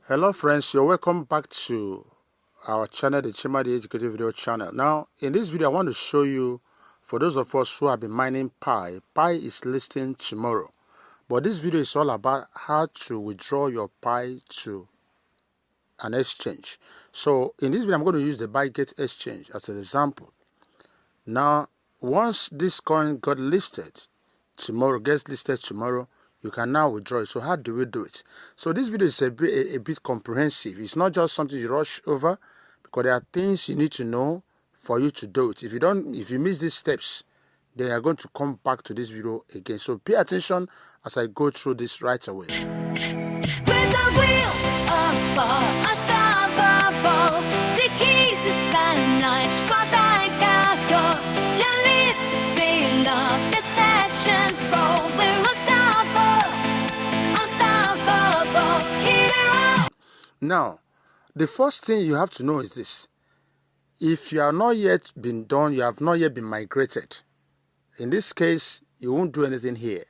Hello friends, you're welcome back to our channel, the Chima the Educative Video channel. Now in this video I want to show you, for those of us who have been mining Pi is listing tomorrow, but this video is all about how to withdraw your Pi to an exchange. So in this video I'm going to use the Bitget exchange as an example. Now once this coin gets listed tomorrow, you can now withdraw it. So how do we do it? So this video is a bit comprehensive. It's not just something you rush over, because there are things you need to know for you to do it. If you miss these steps, then you're going to come back to this video again. So pay attention as I go through this right away. Now, the first thing you have to know is this. If you have not yet been done, you have not yet been migrated. In this case, you won't do anything here.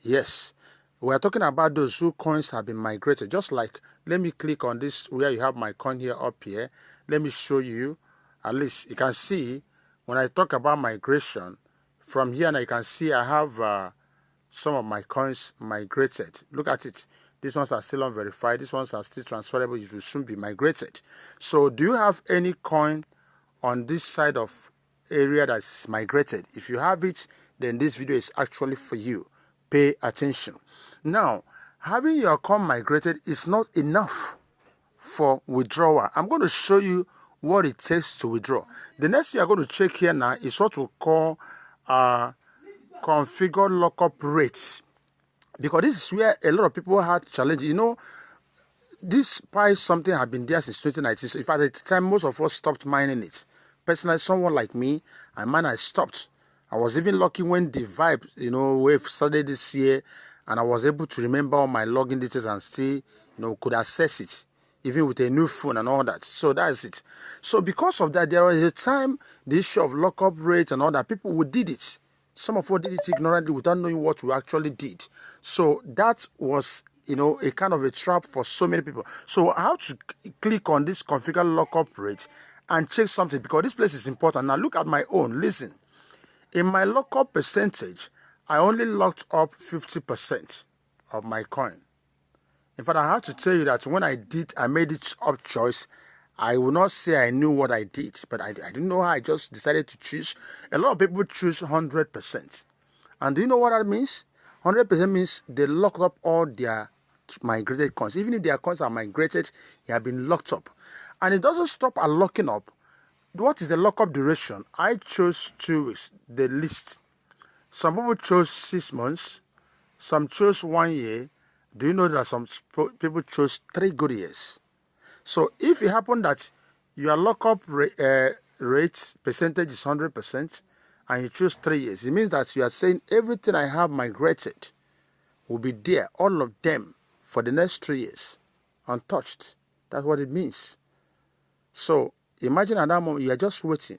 Yes, we are talking about those whose coins have been migrated. Just like, let me click on this where you have my coin here up here. Let me show you. At least you can see when I talk about migration, from here now you can see I have some of my coins migrated. Look at it. These ones are still unverified. These ones are still transferable. You will soon be migrated. So do you have any coin on this side of area that's migrated? If you have it, then this video is actually for you. Pay attention. Now, having your coin migrated is not enough for withdrawal. I'm going to show you what it takes to withdraw. The next thing you're going to check here now is what we call configure lockup rates, because this is where a lot of people had challenges. You know, this Pi something had been there since 2019. So in fact, at the time, most of us stopped mining it. Personally, someone like me, I stopped. I was even lucky when the Vibe, wave started this year, and I was able to remember all my login details and still, could access it, even with a new phone and all that. So that's it. So because of that, there was a time the issue of lockup rates and all that, people who did it. Some of us did it ignorantly without knowing what we actually did. So that was, a kind of a trap for so many people. So I have to click on this configure lockup rate and check something, because this place is important. Now look at my own. Listen, in my lockup percentage, I only locked up 50% of my coin. In fact, I have to tell you that when I made it up choice, I will not say I knew what I did, but I didn't know how. I just decided to choose. A lot of people choose 100%. And do you know what that means? 100% means they locked up all their migrated coins. Even if their coins are migrated, they have been locked up. And it doesn't stop at locking up. What is the lockup duration? I chose 2 weeks, the least. Some people chose 6 months. Some chose 1 year. Do you know that some people chose 3 good years? So if it happened that your lockup rate percentage is 100% and you choose 3 years, it means that you are saying everything I have migrated will be there, all of them, for the next 3 years, untouched. That's what it means. So imagine at that moment you are just waiting,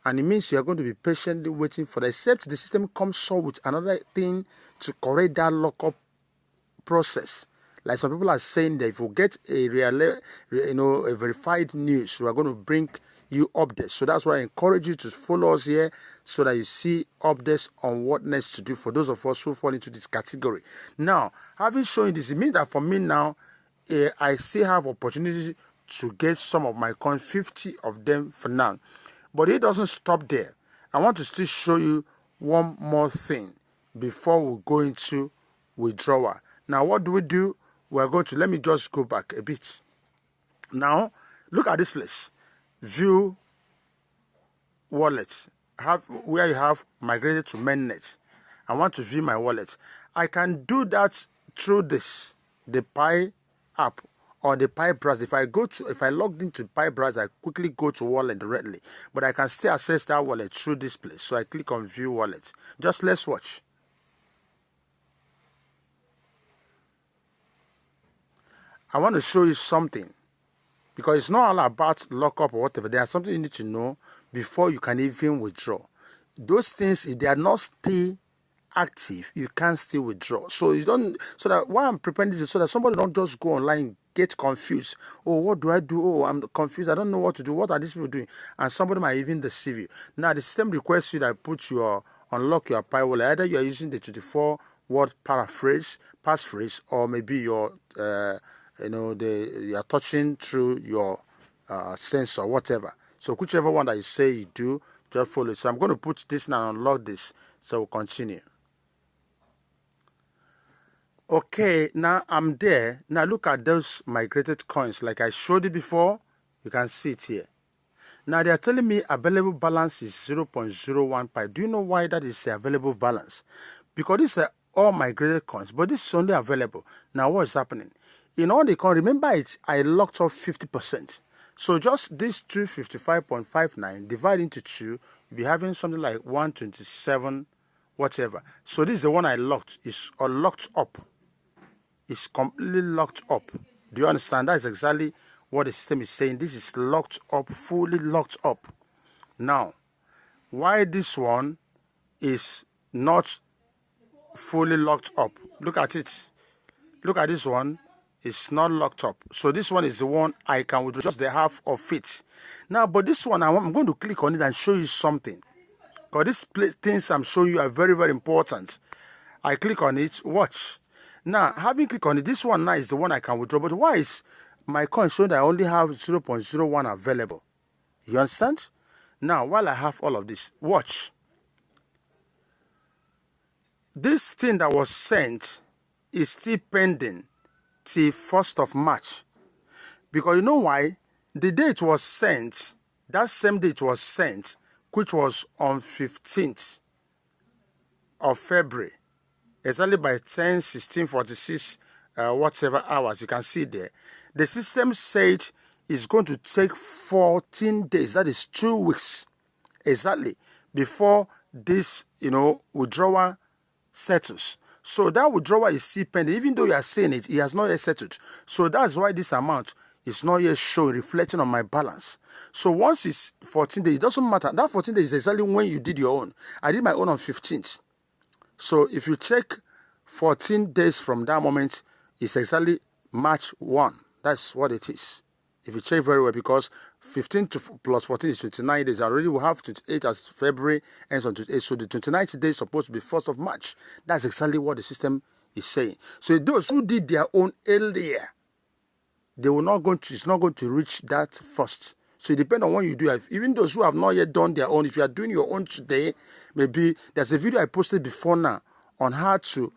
and it means you are going to be patiently waiting for that, except the system comes up with another thing to correct that lockup process. Like some people are saying that if we get a verified news, we are going to bring you updates. So that's why I encourage you to follow us here, so that you see updates on what next to do for those of us who fall into this category. Now, having shown you this, it means that for me now, I still have opportunity to get some of my coins, 50 of them for now. But it doesn't stop there. I want to still show you one more thing before we go into withdrawal. Now, what do? We're going to, let me just go back a bit. Now, look at this place. View wallet. Where you have migrated to mainnet. I want to view my wallet. I can do that through this, the Pi app or the Pi browser. If I logged into Pi browser, I quickly go to wallet directly. But I can still access that wallet through this place. So I click on view wallet. Just let's watch. I want to show you something, because it's not all about lockup or whatever. There's something you need to know before you can even withdraw. Those things, if they are not still active, you can't still withdraw. So you don't. So that why I'm preparing this is so that somebody don't just go online, get confused. Oh, what do I do? Oh, I'm confused. I don't know what to do. What are these people doing? And somebody might even deceive you. Now, the system requests you that unlock your Pi wallet. Either you are using the 24-word passphrase, or maybe your you are touching through your sensor, whatever. So whichever one that you say you do, just follow. So I'm going to put this now and unlock this. So we'll continue. Okay, now I'm there. Now look at those migrated coins. Like I showed you before, you can see it here. Now they are telling me available balance is 0.01 Pi. Do you know why that is the available balance? Because these are all migrated coins, but this is only available. Now what is happening? In all the coins, remember I locked off 50%. So just this 255.59 divided into 2, you'll be having something like 127, whatever. So this is the one I locked. It's locked up. It's completely locked up. Do you understand? That's exactly what the system is saying. This is locked up, fully locked up. Now, why this one is not fully locked up? Look at it. Look at this one. It's not locked up. So this one is the one I can withdraw just the half of it. Now, but this one, I'm going to click on it and show you something. Because these things I'm showing you are very, very important. I click on it. Watch. Now, having clicked on it, this one now is the one I can withdraw. But why is my coin showing that I only have 0.01 available? You understand? Now, while I have all of this, watch. This thing that was sent is still pending till 1st of March. Because you know why? The day it was sent, that same day it was sent, which was on 15th of February, exactly by 10:16:46 whatever hours, you can see there. The system said it's going to take 14 days, that is 2 weeks, exactly, before this, withdrawal settles. So that withdrawal is still pending. Even though you are saying it has not yet settled. So that's why this amount is not yet showing, reflecting on my balance. So once it's 14 days, it doesn't matter. That 14 days is exactly when you did your own. I did my own on 15th. So if you check 14 days from that moment, it's exactly March 1. That's what it is. If you check very well, because 15 plus 14 is 29 days. I already will have 28 as February ends on 28. So the 29th day is supposed to be 1st of March. That's exactly what the system is saying. So those who did their own earlier, they will not going to, it's not going to reach that first. So it depends on what you do. Even those who have not yet done their own, if you are doing your own today, maybe there's a video I posted before now on how to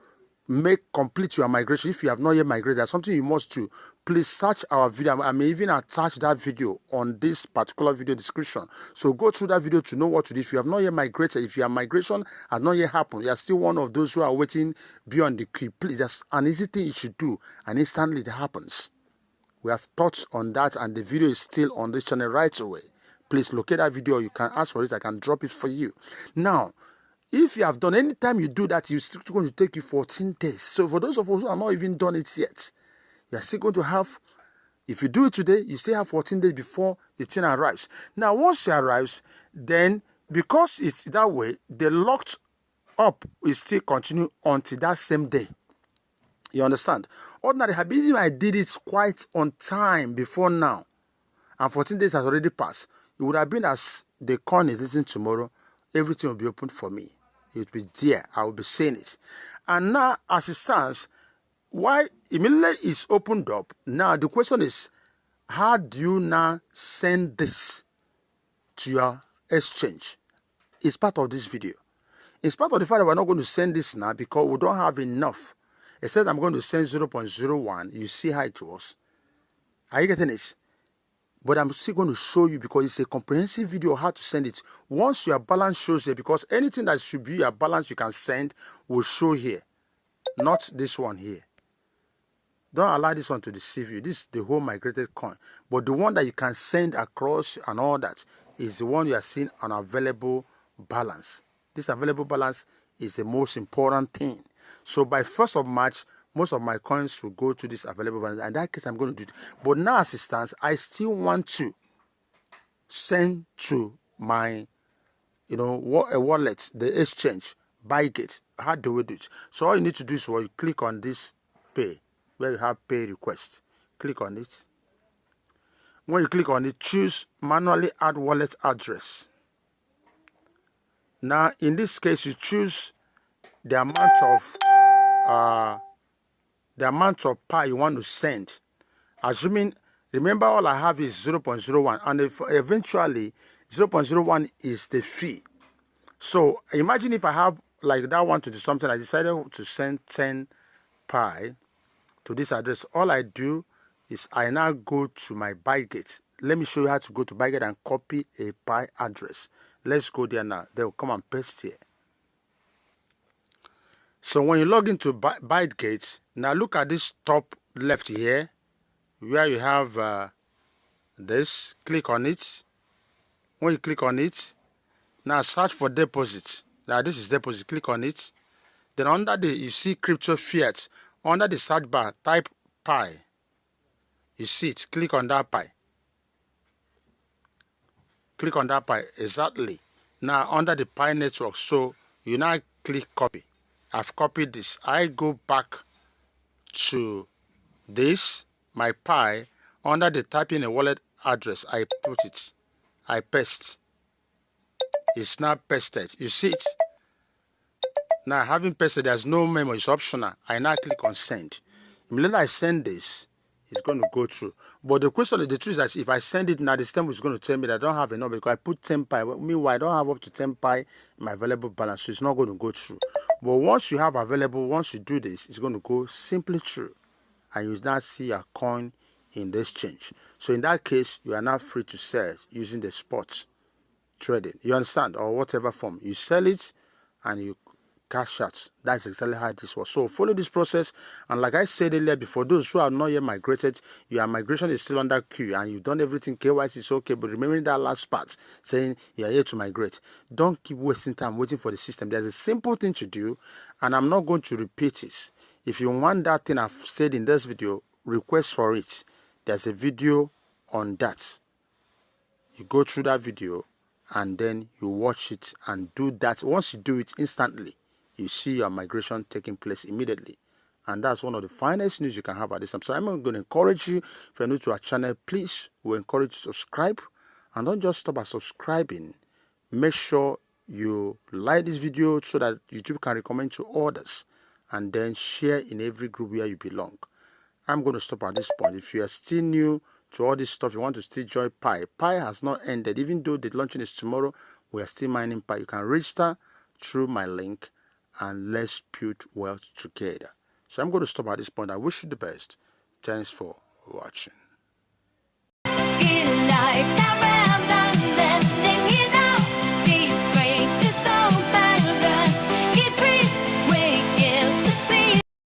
complete your migration. If you have not yet migrated, that's something you must do. Please search our video. I may even attach that video on this particular video description. So go through that video to know what to do. If you have not yet migrated, if your migration has not yet happened, you are still one of those who are waiting beyond the queue. Please, that's an easy thing you should do, and instantly it happens. We have touched on that, and the video is still on this channel right away. Please locate that video. You can ask for it. I can drop it for you. Now, if you have done, anytime you do that, it's still going to take you 14 days. So for those of us who have not even done it yet, you're still going to have, if you do it today, you still have 14 days before the thing arrives. Now, once it arrives, then because it's that way, the locked up will still continue until that same day. You understand? Ordinarily, if I did it quite on time before now, and 14 days has already passed, it would have been as the coin is listening tomorrow, everything will be open for me. It will be there. I will be saying it. And now, as it stands, why immediately it's opened up, now the question is, how do you now send this to your exchange? It's part of this video. It's part of the fact that we're not going to send this now because we don't have enough. It said I'm going to send 0.01. You see how it was. Are you getting this? But I'm still going to show you because it's a comprehensive video how to send it. Once your balance shows here, because anything that should be your balance you can send will show here. Not this one here. Don't allow this one to deceive you. This is the whole migrated coin. But the one that you can send across and all that is the one you are seeing on available balance. This available balance is the most important thing. So by 1st of March, most of my coins will go to this available balance. In that case, I'm going to do it. But now as it stands, I still want to send to my, wallet, the exchange, Bitget. How do we do it? So all you need to do is you click on this pay, where you have pay request. Click on it. When you click on it, choose manually add wallet address. Now, in this case, you choose the amount of pi you want to send. Assuming, remember, all I have is 0.01, and eventually 0.01 is the fee. So imagine if I have like that one to do something, I decided to send 10 pi to this address. All I do is I now go to my Bitget. Let me show you how to go to Bitget and copy a pi address. Let's go there now. They will come and paste here. So when you log into Bitget, now look at this top left here, where you have this. Click on it. When you click on it, now search for deposit. Now this is deposit. Click on it. Then under you see crypto fiat. Under the search bar, type pi. You see it. Click on that pi. Click on that pi. Exactly. Now under the pi network, so you now click copy. I've copied this. I go back to this, my pi. Under the type in a wallet address, I put it. I paste. It's now pasted. You see it? Now, having pasted, there's no memo. It's optional. I now click on send. Immediately I send this, it's going to go through. But the question, the truth is that if I send it now, the system is going to tell me that I don't have enough because I put 10 pi. Meanwhile, I don't have up to 10 pi in my available balance, so it's not going to go through. But once you have available, once you do this, it's going to go simply through. And you now see your coin in the exchange. So in that case, you are now free to sell using the spot trading. You understand? Or whatever form. You sell it and you cash out. That's exactly how this works. So follow this process. And like I said earlier, before those who have not yet migrated, your migration is still under queue and you've done everything. KYC is okay, but remembering that last part saying you are here to migrate. Don't keep wasting time waiting for the system. There's a simple thing to do, and I'm not going to repeat it. If you want that thing I've said in this video, request for it. There's a video on that. You go through that video and then you watch it and do that. Once you do it instantly, you see your migration taking place immediately. And that's one of the finest news you can have at this time. So I'm going to encourage you, if you're new to our channel, please, we encourage you to subscribe. And don't just stop at subscribing. Make sure you like this video so that YouTube can recommend to others. And then share in every group where you belong. I'm going to stop at this point. If you are still new to all this stuff, you want to still join Pi. Pi has not ended. Even though the launching is tomorrow, we are still mining Pi. You can register through my link and let's build wealth together. So I'm going to stop at this point. I wish you the best. Thanks for watching.